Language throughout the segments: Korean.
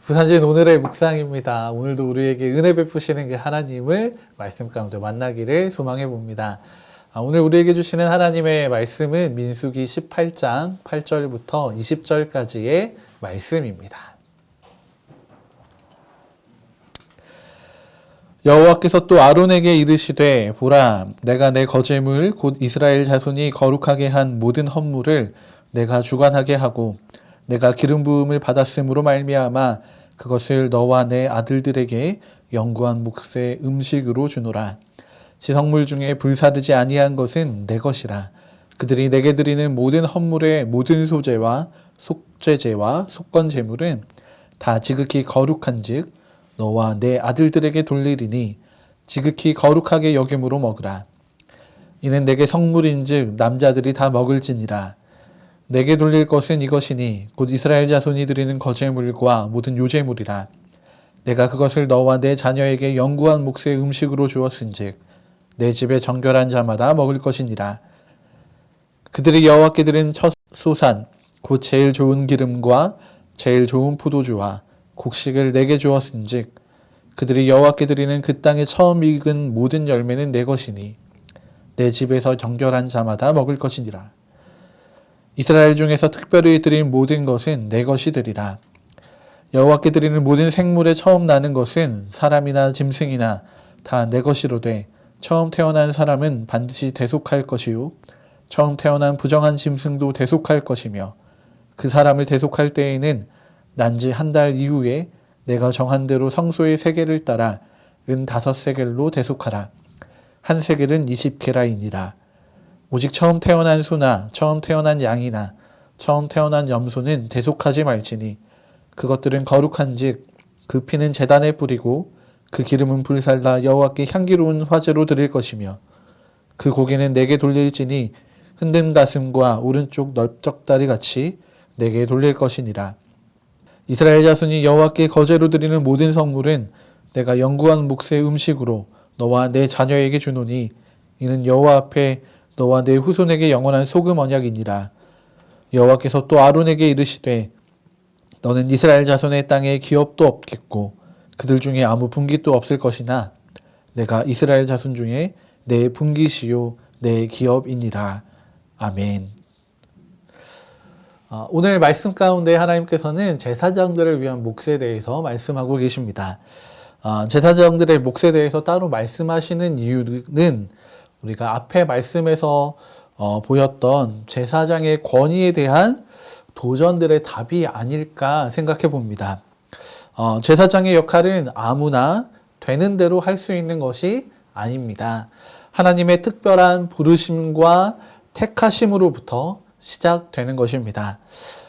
부산진 오늘의 묵상입니다. 오늘도 우리에게 은혜 베푸시는 그 하나님을 말씀 가운데 만나기를 소망해 봅니다. 오늘 우리에게 주시는 하나님의 말씀은 민수기 18장 8절부터 20절까지의 말씀입니다. 여호와께서 또 아론에게 이르시되 보라, 내가 내 거제물 곧 이스라엘 자손이 거룩하게 한 모든 헌물을 내가 주관하게 하고 내가 기름 부음을 받았음으로 말미암아 그것을 너와 내 아들들에게 영구한 몫의 음식으로 주노라. 지성물 중에 불사르지 아니한 것은 내 것이라. 그들이 내게 드리는 모든 헌물의 모든 소제와 속죄제와 속건 제물은 다 지극히 거룩한즉 너와 내 아들들에게 돌리리니 지극히 거룩하게 여김으로 먹으라. 이는 내게 성물인즉 남자들이 다 먹을지니라. 내게 돌릴 것은 이것이니 곧 이스라엘 자손이 드리는 거제물과 모든 요제물이라. 내가 그것을 너와 내 자녀에게 영구한 몫의 음식으로 주었은즉 내 집에 정결한 자마다 먹을 것이니라. 그들이 여호와께 드린 첫 소산 곧 제일 좋은 기름과 제일 좋은 포도주와 곡식을 내게 주었은즉 그들이 여호와께 드리는 그 땅에 처음 익은 모든 열매는 내 것이니 내 집에서 정결한 자마다 먹을 것이니라. 이스라엘 중에서 특별히 드린 모든 것은 내 것이 되리라. 여호와께 드리는 모든 생물에 처음 나는 것은 사람이나 짐승이나 다 내 것이로되 처음 태어난 사람은 반드시 대속할 것이요 처음 태어난 부정한 짐승도 대속할 것이며 그 사람을 대속할 때에는 난지 한 달 이후에 내가 정한 대로 성소의 세겔을 따라 은 5세겔로 대속하라. 한 세겔은 20게라이니라. 오직 처음 태어난 소나 처음 태어난 양이나 처음 태어난 염소는 대속하지 말지니 그것들은 거룩한즉 그 피는 제단에 뿌리고 그 기름은 불살라 여호와께 향기로운 화제로 드릴 것이며 그 고기는 내게 돌릴지니 흔든 가슴과 오른쪽 넓적다리 같이 내게 돌릴 것이니라. 이스라엘 자손이 여호와께 거제로 드리는 모든 성물은 내가 영구한 몫의 음식으로 너와 내 자녀에게 주노니 이는 여호와 앞에 너와 내 후손에게 영원한 소금 언약이니라. 여호와께서 또 아론에게 이르시되 너는 이스라엘 자손의 땅에 기업도 없겠고 그들 중에 아무 분깃도 없을 것이나 내가 이스라엘 자손 중에 내 분깃이요 내 기업이니라. 아멘. 오늘 말씀 가운데 하나님께서는 제사장들을 위한 몫에 대해서 말씀하고 계십니다. 제사장들의 몫에 대해서 따로 말씀하시는 이유는 우리가 앞에 말씀에서 보였던 제사장의 권위에 대한 도전들의 답이 아닐까 생각해 봅니다. 제사장의 역할은 아무나 되는 대로 할 수 있는 것이 아닙니다. 하나님의 특별한 부르심과 택하심으로부터 시작되는 것입니다.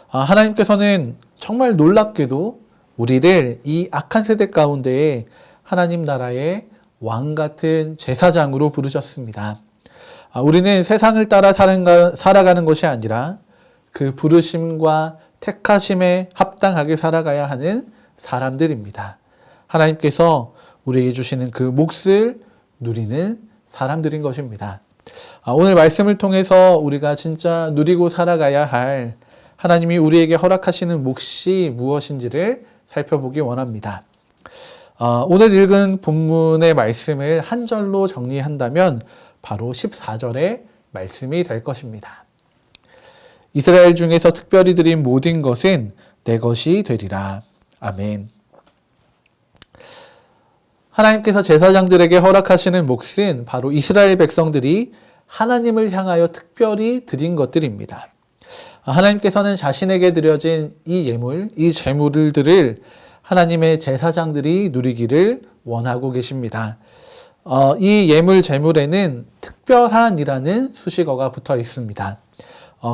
하나님께서는 정말 놀랍게도 우리를 이 악한 세대 가운데에 하나님 나라의 왕 같은 제사장으로 부르셨습니다. 우리는 세상을 따라 살아가는 것이 아니라 그 부르심과 택하심에 합당하게 살아가야 하는 사람들입니다. 하나님께서 우리에게 주시는 그 몫을 누리는 사람들인 것입니다. 오늘 말씀을 통해서 우리가 진짜 누리고 살아가야 할 하나님이 우리에게 허락하시는 몫이 무엇인지를 살펴보기 원합니다. 오늘 읽은 본문의 말씀을 한 절로 정리한다면 바로 14절의 말씀이 될 것입니다. 이스라엘 중에서 특별히 드린 모든 것은 내 것이 되리라. 아멘. 하나님께서 제사장들에게 허락하시는 몫은 바로 이스라엘 백성들이 하나님을 향하여 특별히 드린 것들입니다. 하나님께서는 자신에게 드려진 이 예물, 이 제물들을 하나님의 제사장들이 누리기를 원하고 계십니다. 이 예물 제물에는 특별한이라는 수식어가 붙어 있습니다.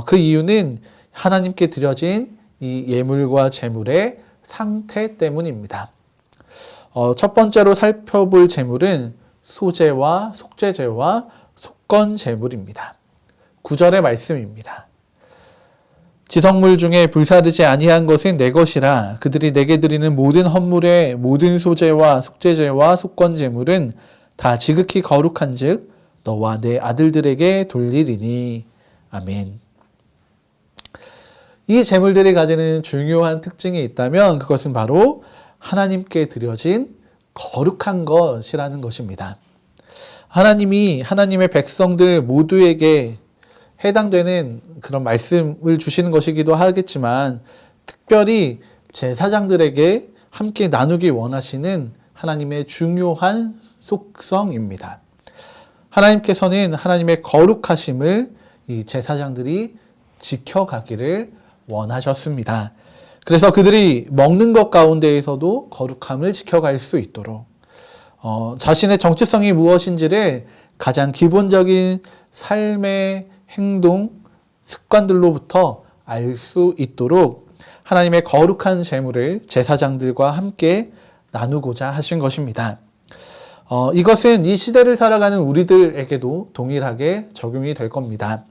그 이유는 하나님께 드려진 이 예물과 제물의 상태 때문입니다. 첫 번째로 살펴볼 제물은 소제와 속죄제와 속건 제물입니다. 9절의 말씀입니다. 지성물 중에 불사르지 아니한 것은 내 것이라. 그들이 내게 드리는 모든 헌물의 모든 소제와 속죄제와 속건 제물은 다 지극히 거룩한즉 너와 내 아들들에게 돌리리니. 아멘. 이 제물들이 가지는 중요한 특징이 있다면 그것은 바로 하나님께 드려진 거룩한 것이라는 것입니다. 하나님이 하나님의 백성들 모두에게 해당되는 그런 말씀을 주시는 것이기도 하겠지만 특별히 제사장들에게 함께 나누기 원하시는 하나님의 중요한 속성입니다. 하나님께서는 하나님의 거룩하심을 이 제사장들이 지켜가기를 원하셨습니다. 그래서 그들이 먹는 것 가운데에서도 거룩함을 지켜갈 수 있도록 자신의 정체성이 무엇인지를 가장 기본적인 삶의 행동, 습관들로부터 알 수 있도록 하나님의 거룩한 제물을 제사장들과 함께 나누고자 하신 것입니다. 이것은 이 시대를 살아가는 우리들에게도 동일하게 적용이 될 겁니다.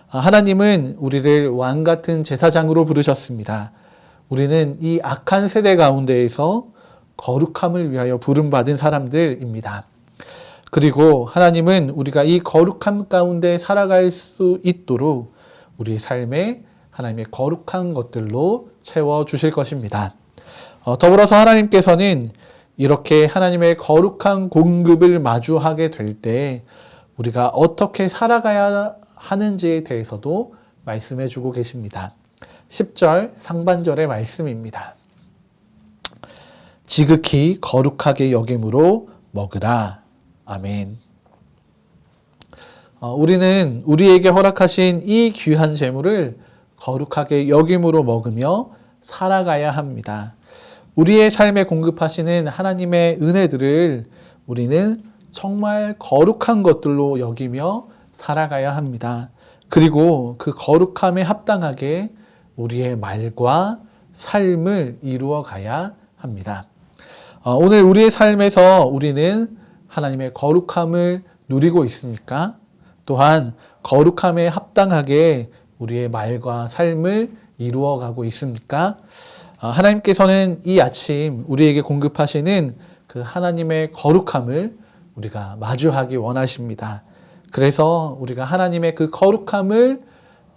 하나님은 우리를 왕 같은 제사장으로 부르셨습니다. 우리는 이 악한 세대 가운데에서 거룩함을 위하여 부름받은 사람들입니다. 그리고 하나님은 우리가 이 거룩함 가운데 살아갈 수 있도록 우리의 삶에 하나님의 거룩한 것들로 채워주실 것입니다. 더불어서 하나님께서는 이렇게 하나님의 거룩한 공급을 마주하게 될 때 우리가 어떻게 살아가야 하는지에 대해서도 말씀해 주고 계십니다. 10절 상반절의 말씀입니다. 지극히 거룩하게 여김으로 먹으라. 아멘. 우리는 우리에게 허락하신 이 귀한 제물을 거룩하게 여김으로 먹으며 살아가야 합니다. 우리의 삶에 공급하시는 하나님의 은혜들을 우리는 정말 거룩한 것들로 여기며 살아가야 합니다. 그리고 그 거룩함에 합당하게 우리의 말과 삶을 이루어 가야 합니다. 오늘 우리의 삶에서 우리는 하나님의 거룩함을 누리고 있습니까? 또한 거룩함에 합당하게 우리의 말과 삶을 이루어 가고 있습니까? 하나님께서는 이 아침 우리에게 공급하시는 그 하나님의 거룩함을 우리가 마주하기 원하십니다. 그래서 우리가 하나님의 그 거룩함을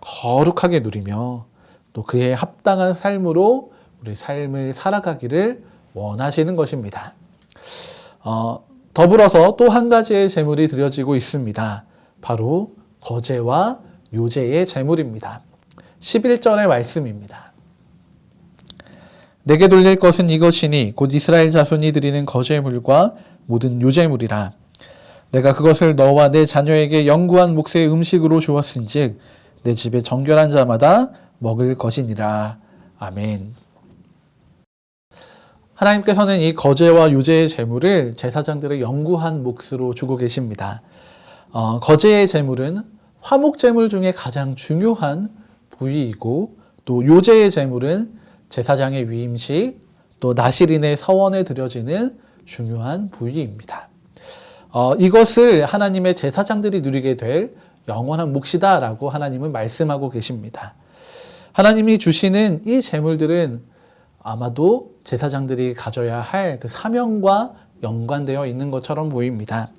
거룩하게 누리며 또 그에 합당한 삶으로 우리 삶을 살아가기를 원하시는 것입니다. 더불어서 또 한 가지의 제물이 드려지고 있습니다. 바로 거제와 요제의 제물입니다. 11절의 말씀입니다. 내게 돌릴 것은 이것이니 곧 이스라엘 자손이 드리는 거제물과 모든 요제물이라. 내가 그것을 너와 내 자녀에게 영구한 몫의 음식으로 주었은즉 내 집에 정결한 자마다 먹을 것이니라. 아멘. 하나님께서는 이 거제와 요제의 제물을 제사장들의 영구한 몫으로 주고 계십니다. 거제의 제물은 화목 제물 중에 가장 중요한 부위이고 또 요제의 제물은 제사장의 위임식 또 나실인의 서원에 드려지는 중요한 부위입니다. 이것을 하나님의 제사장들이 누리게 될 영원한 몫이다라고 하나님은 말씀하고 계십니다. 하나님이 주시는 이 제물들은 아마도 제사장들이 가져야 할 그 사명과 연관되어 있는 것처럼 보입니다.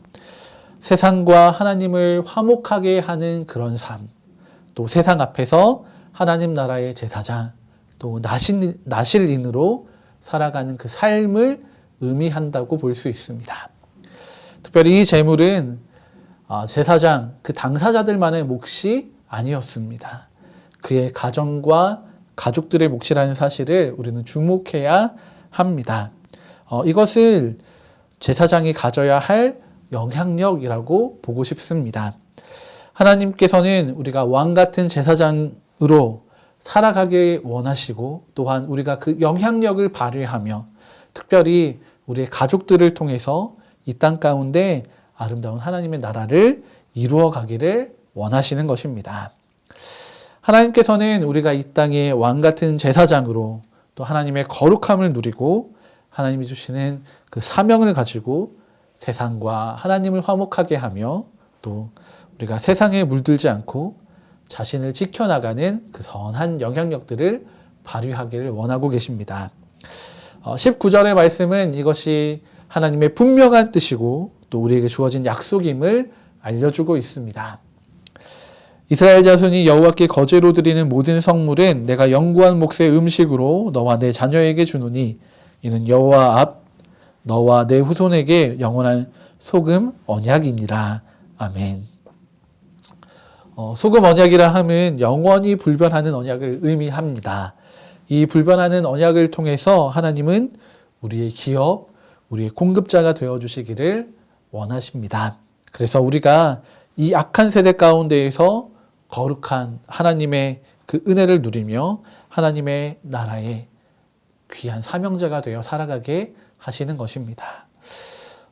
세상과 하나님을 화목하게 하는 그런 삶, 또 세상 앞에서 하나님 나라의 제사장, 또 나실인으로 살아가는 그 삶을 의미한다고 볼 수 있습니다. 특별히 이 제물은 제사장, 그 당사자들만의 몫이 아니었습니다. 그의 가정과 가족들의 몫이라는 사실을 우리는 주목해야 합니다. 이것을 제사장이 가져야 할 영향력이라고 보고 싶습니다. 하나님께서는 우리가 왕 같은 제사장으로 살아가길 원하시고 또한 우리가 그 영향력을 발휘하며 특별히 우리의 가족들을 통해서 이 땅 가운데 아름다운 하나님의 나라를 이루어 가기를 원하시는 것입니다. 하나님께서는 우리가 이 땅의 왕 같은 제사장으로 또 하나님의 거룩함을 누리고 하나님이 주시는 그 사명을 가지고 세상과 하나님을 화목하게 하며 또 우리가 세상에 물들지 않고 자신을 지켜나가는 그 선한 영향력들을 발휘하기를 원하고 계십니다. 19절의 말씀은 이것이 하나님의 분명한 뜻이고 또 우리에게 주어진 약속임을 알려주고 있습니다. 이스라엘 자손이 여호와께 거제로 드리는 모든 성물은 내가 영구한 몫의 음식으로 너와 내 자녀에게 주노니 이는 여호와 앞 너와 내 후손에게 영원한 소금 언약이니라. 아멘. 소금 언약이라 함은 영원히 불변하는 언약을 의미합니다. 이 불변하는 언약을 통해서 하나님은 우리의 기업, 우리의 공급자가 되어주시기를 원하십니다. 그래서 우리가 이 악한 세대 가운데에서 거룩한 하나님의 그 은혜를 누리며 하나님의 나라의 귀한 사명자가 되어 살아가게 하시는 것입니다.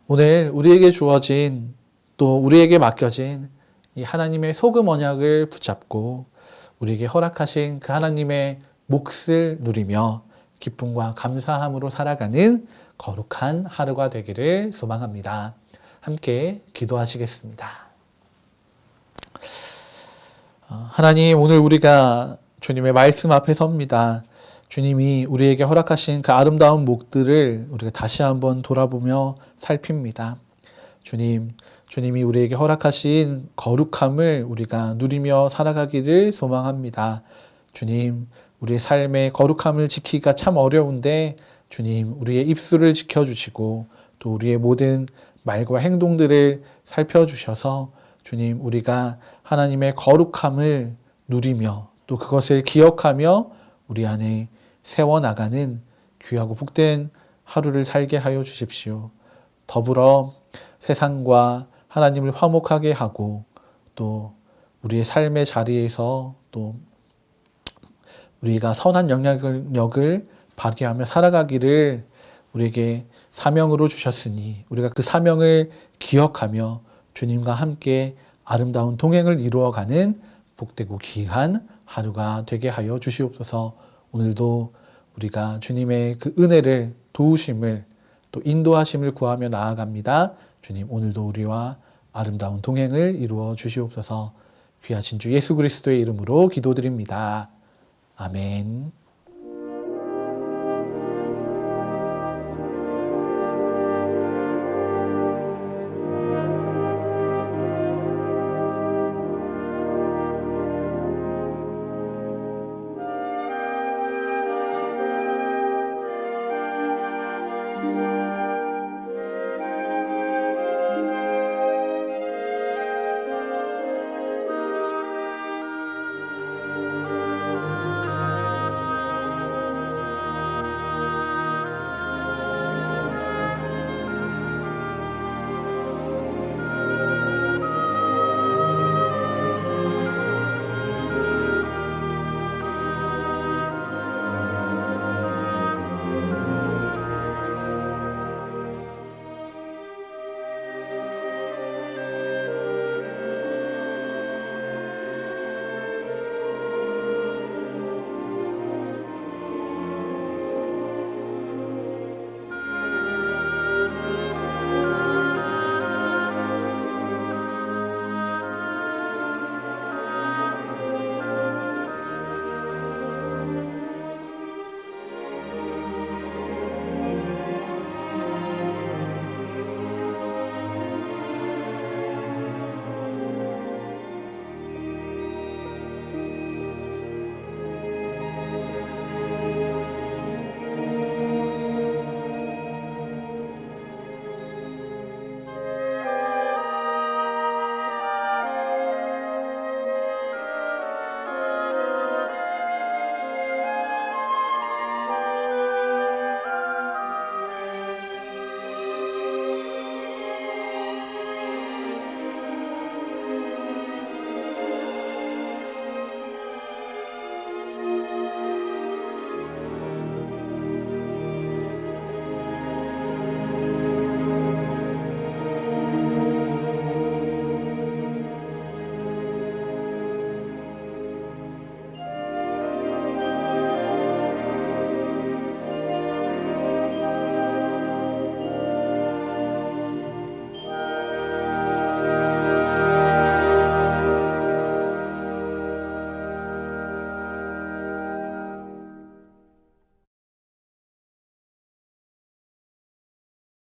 오늘 우리에게 주어진 또 우리에게 맡겨진 이 하나님의 소금 언약을 붙잡고 우리에게 허락하신 그 하나님의 몫을 누리며 기쁨과 감사함으로 살아가는 거룩한 하루가 되기를 소망합니다. 함께 기도하시겠습니다. 하나님, 오늘 우리가 주님의 말씀 앞에 섭니다. 주님이 우리에게 허락하신 그 아름다운 목들을 우리가 다시 한번 돌아보며 살핍니다. 주님이 우리에게 허락하신 거룩함을 우리가 누리며 살아가기를 소망합니다. 주님, 우리의 삶의 거룩함을 지키기가 참 어려운데 주님, 우리의 입술을 지켜주시고 또 우리의 모든 말과 행동들을 살펴주셔서 주님, 우리가 하나님의 거룩함을 누리며 또 그것을 기억하며 우리 안에 세워나가는 귀하고 복된 하루를 살게 하여 주십시오. 더불어 세상과 하나님을 화목하게 하고 또 우리의 삶의 자리에서 또 우리가 선한 영향력을 발휘하며 살아가기를 우리에게 사명으로 주셨으니 우리가 그 사명을 기억하며 주님과 함께 아름다운 동행을 이루어가는 복되고 귀한 하루가 되게 하여 주시옵소서. 오늘도 우리가 주님의 그 은혜를 도우심을 또 인도하심을 구하며 나아갑니다. 주님, 오늘도 우리와 아름다운 동행을 이루어 주시옵소서. 귀하신 주 예수 그리스도의 이름으로 기도드립니다. 아멘.